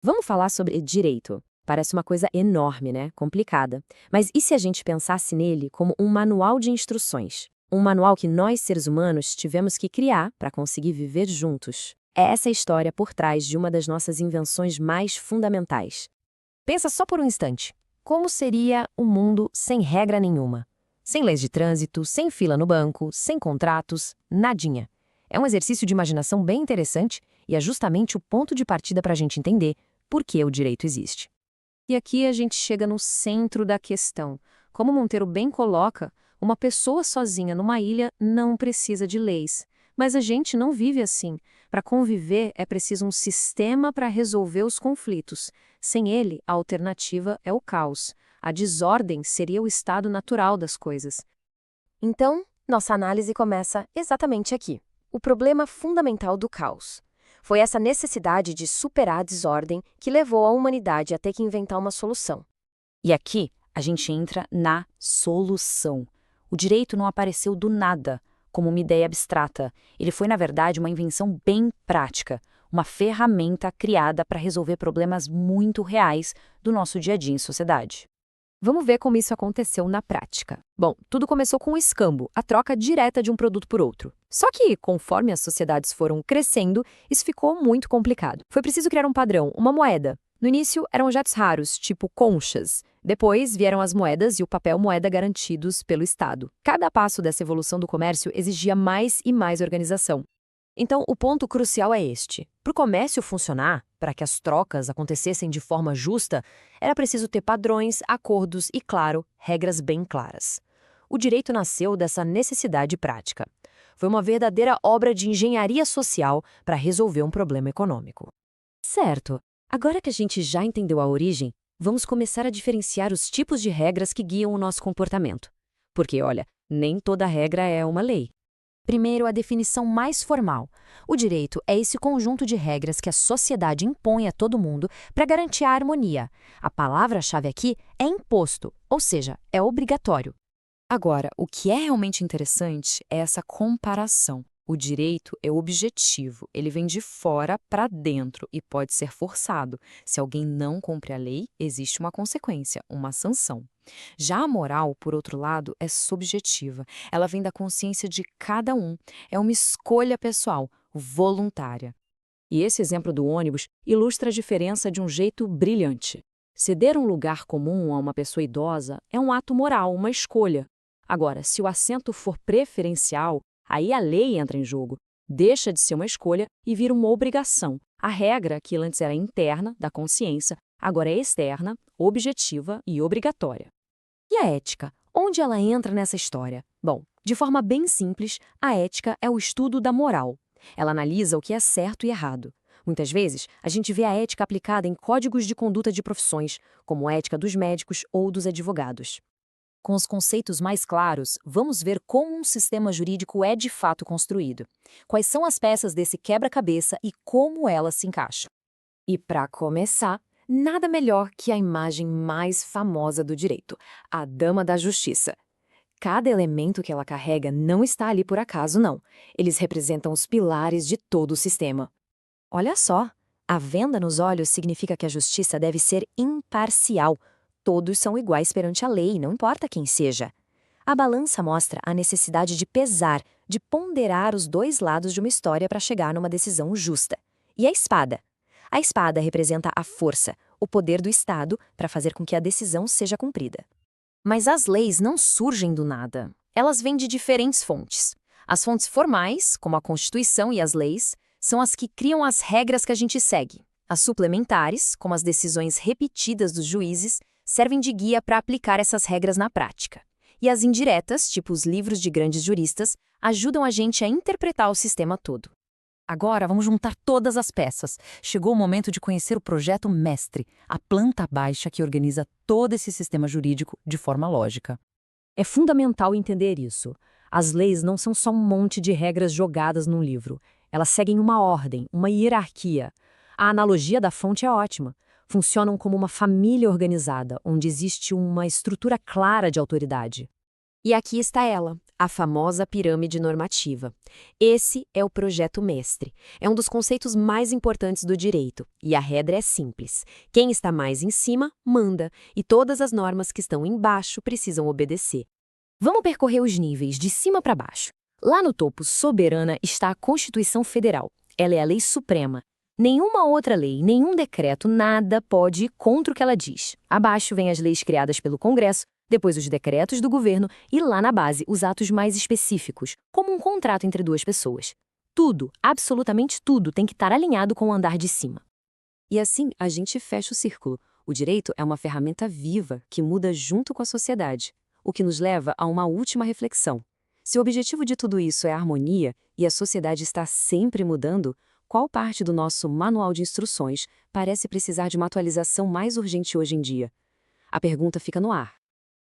Vamos falar sobre direito. Parece uma coisa enorme, né? Complicada. Mas e se a gente pensasse nele como um manual de instruções? Um manual que nós, seres humanos, tivemos que criar para conseguir viver juntos. É essa a história por trás de uma das nossas invenções mais fundamentais. Pensa só por um instante. Como seria um mundo sem regra nenhuma? Sem leis de trânsito, sem fila no banco, sem contratos, nadinha. É um exercício de imaginação bem interessante e é justamente o ponto de partida para a gente entender por que o direito existe. E aqui a gente chega no centro da questão. Como Monteiro bem coloca, uma pessoa sozinha numa ilha não precisa de leis. Mas a gente não vive assim. Para conviver é preciso um sistema para resolver os conflitos. Sem ele, a alternativa é o caos. A desordem seria o estado natural das coisas. Então, nossa análise começa exatamente aqui. O problema fundamental do caos. Foi essa necessidade de superar a desordem que levou a humanidade a ter que inventar uma solução. E aqui a gente entra na solução. O direito não apareceu do nada, como uma ideia abstrata. Ele foi, na verdade, uma invenção bem prática, uma ferramenta criada para resolver problemas muito reais do nosso dia a dia em sociedade. Vamos ver como isso aconteceu na prática. Bom, tudo começou com o escambo, a troca direta de um produto por outro. Só que, conforme as sociedades foram crescendo, isso ficou muito complicado. Foi preciso criar um padrão, uma moeda. No início, eram objetos raros, tipo conchas. Depois, vieram as moedas e o papel moeda garantidos pelo Estado. Cada passo dessa evolução do comércio exigia mais e mais organização. Então, o ponto crucial é este. Para o comércio funcionar, para que as trocas acontecessem de forma justa, era preciso ter padrões, acordos e, claro, regras bem claras. O direito nasceu dessa necessidade prática. Foi uma verdadeira obra de engenharia social para resolver um problema econômico. Certo. Agora que a gente já entendeu a origem, vamos começar a diferenciar os tipos de regras que guiam o nosso comportamento. Porque, olha, nem toda regra é uma lei. Primeiro, a definição mais formal. O direito é esse conjunto de regras que a sociedade impõe a todo mundo para garantir a harmonia. A palavra-chave aqui é imposto, ou seja, é obrigatório. Agora, o que é realmente interessante é essa comparação. O direito é objetivo, ele vem de fora para dentro e pode ser forçado. Se alguém não cumpre a lei, existe uma consequência, uma sanção. Já a moral, por outro lado, é subjetiva. Ela vem da consciência de cada um. É uma escolha pessoal, voluntária. E esse exemplo do ônibus ilustra a diferença de um jeito brilhante. Ceder um lugar comum a uma pessoa idosa é um ato moral, uma escolha. Agora, se o assento for preferencial, aí a lei entra em jogo. Deixa de ser uma escolha e vira uma obrigação. A regra, que antes era interna, da consciência, agora é externa, objetiva e obrigatória. E a ética? Onde ela entra nessa história? Bom, de forma bem simples, a ética é o estudo da moral. Ela analisa o que é certo e errado. Muitas vezes, a gente vê a ética aplicada em códigos de conduta de profissões, como a ética dos médicos ou dos advogados. Com os conceitos mais claros, vamos ver como um sistema jurídico é de fato construído. Quais são as peças desse quebra-cabeça e como elas se encaixam. E para começar, nada melhor que a imagem mais famosa do direito, a Dama da Justiça. Cada elemento que ela carrega não está ali por acaso, não. Eles representam os pilares de todo o sistema. Olha só, a venda nos olhos significa que a justiça deve ser imparcial. Todos são iguais perante a lei, não importa quem seja. A balança mostra a necessidade de pesar, de ponderar os dois lados de uma história para chegar numa decisão justa. E a espada? A espada representa a força, o poder do Estado para fazer com que a decisão seja cumprida. Mas as leis não surgem do nada. Elas vêm de diferentes fontes. As fontes formais, como a Constituição e as leis, são as que criam as regras que a gente segue. As suplementares, como as decisões repetidas dos juízes, servem de guia para aplicar essas regras na prática. E as indiretas, tipo os livros de grandes juristas, ajudam a gente a interpretar o sistema todo. Agora vamos juntar todas as peças. Chegou o momento de conhecer o projeto Mestre, a planta baixa que organiza todo esse sistema jurídico de forma lógica. É fundamental entender isso. As leis não são só um monte de regras jogadas num livro. Elas seguem uma ordem, uma hierarquia. A analogia da fonte é ótima. Funcionam como uma família organizada, onde existe uma estrutura clara de autoridade. E aqui está ela, a famosa pirâmide normativa. Esse é o projeto mestre. É um dos conceitos mais importantes do direito. E a regra é simples. Quem está mais em cima, manda. E todas as normas que estão embaixo precisam obedecer. Vamos percorrer os níveis, de cima para baixo. Lá no topo, soberana, está a Constituição Federal. Ela é a lei suprema. Nenhuma outra lei, nenhum decreto, nada pode ir contra o que ela diz. Abaixo vem as leis criadas pelo Congresso, depois os decretos do governo e lá na base os atos mais específicos, como um contrato entre duas pessoas. Tudo, absolutamente tudo, tem que estar alinhado com o andar de cima. E assim a gente fecha o círculo. O direito é uma ferramenta viva que muda junto com a sociedade, o que nos leva a uma última reflexão. Se o objetivo de tudo isso é a harmonia e a sociedade está sempre mudando, qual parte do nosso manual de instruções parece precisar de uma atualização mais urgente hoje em dia? A pergunta fica no ar.